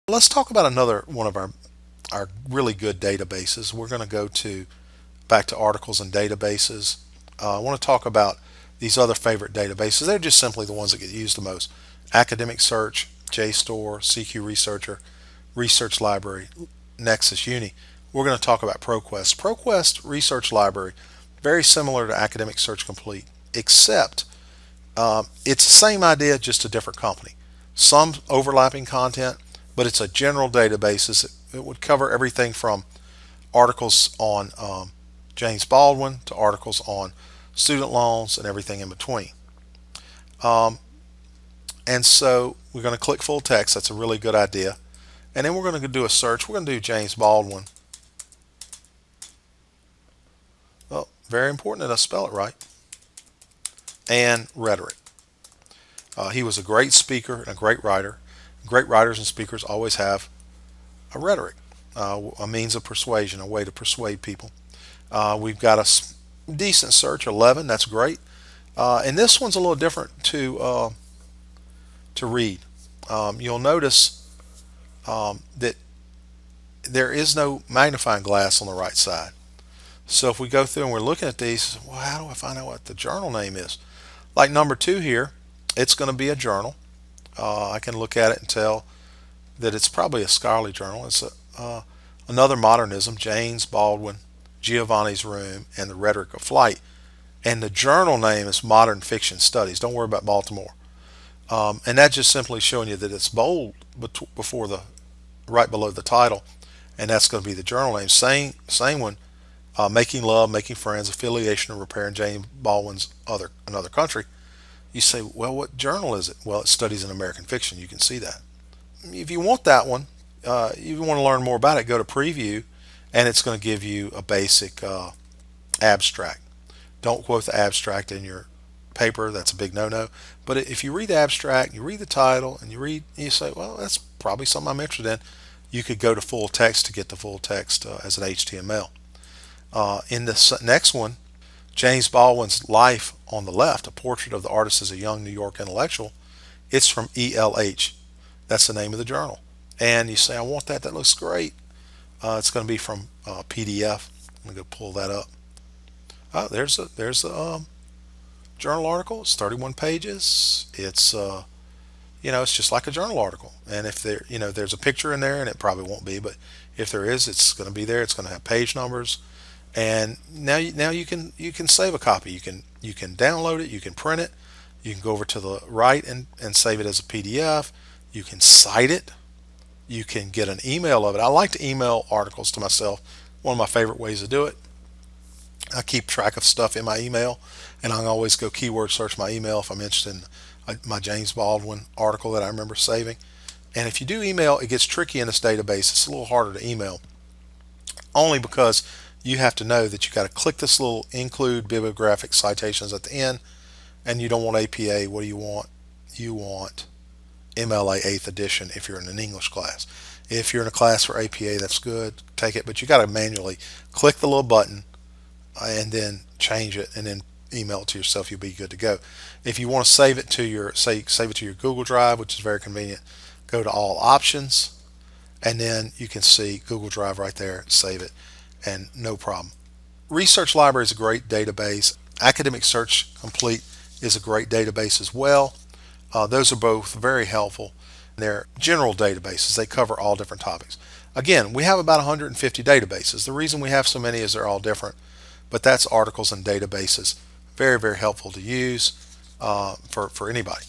Let's talk about another one of our really good databases. We're going to go to back to articles and databases. I want to talk about these other favorite databases. They're just simply the ones that get used the most. Academic Search, JSTOR, CQ Researcher, Research Library, Nexus Uni. We're going to talk about ProQuest. ProQuest Research Library, very similar to Academic Search Complete, except it's the same idea, just a different company. Some overlapping content, but it's a general database. It would cover everything from articles on James Baldwin to articles on student loans and everything in between. Um, and so we're going to click full text. That's a really good idea. And then we're going to do a search. We're going to do James Baldwin. Well, very important that I spell it right. And rhetoric. He was a great speaker and a great writer. Great writers and speakers always have a rhetoric, a means of persuasion, a way to persuade people. We've got a decent search, 11. That's great. And this one's a little different to read. You'll notice that there is no magnifying glass on the right side. So if we go through and we're looking at these, well, how do I find out what the journal name is? Like number 2 here, it's going to be a journal. I can look at it and tell that it's probably a scholarly journal. It's another modernism, James Baldwin, Giovanni's Room, and the Rhetoric of Flight. And the journal name is Modern Fiction Studies. Don't worry about Baltimore. And that's just simply showing you that it's bold before right below the title, and that's going to be the journal name. Same one, Making Love, Making Friends, Affiliation or Repair in James Baldwin's Another Country. You say, well, what journal is it? Well, it studies in American fiction. You can see that. If you want that one, you want to learn more about it, go to Preview, and it's going to give you a basic abstract. Don't quote the abstract in your paper. That's a big no-no. But if you read the abstract, you read the title, and you say, well, that's probably something I'm interested in. You could go to full text to get the full text as an HTML. In this next one, James Baldwin's Life on the left, a portrait of the artist as a young New York intellectual. It's from ELH. That's the name of the journal. And you say, I want that. That looks great. It's going to be from PDF. I'm going to go pull that up. There's the journal article. It's 31 pages. It's it's just like a journal article. And if there's a picture in there, and it probably won't be, but if there is, it's going to be there. It's going to have page numbers. And now you can save a copy. You can download it. You can print it. You can go over to the right and save it as a PDF. You can cite it. You can get an email of it. I like to email articles to myself. One of my favorite ways to do it. I keep track of stuff in my email, and I always go keyword search my email if I'm interested in my James Baldwin article that I remember saving. And if you do email, it gets tricky in this database. It's a little harder to email, only because you have to know that you got to click this little include bibliographic citations at the end, and you don't want APA. What do you want? You want MLA 8th edition if you're in an English class. If you're in a class for APA, that's good. Take it, but you got to manually click the little button and then change it and then email it to yourself. You'll be good to go. If you want to save it to your Google Drive, which is very convenient, go to all options, and then you can see Google Drive right there. Save it, and no problem. Research Library is a great database. Academic Search Complete is a great database as well. Those are both very helpful. They're general databases. They cover all different topics. Again, we have about 150 databases. The reason we have so many is they're all different, but that's articles and databases. Very, very helpful to use for anybody.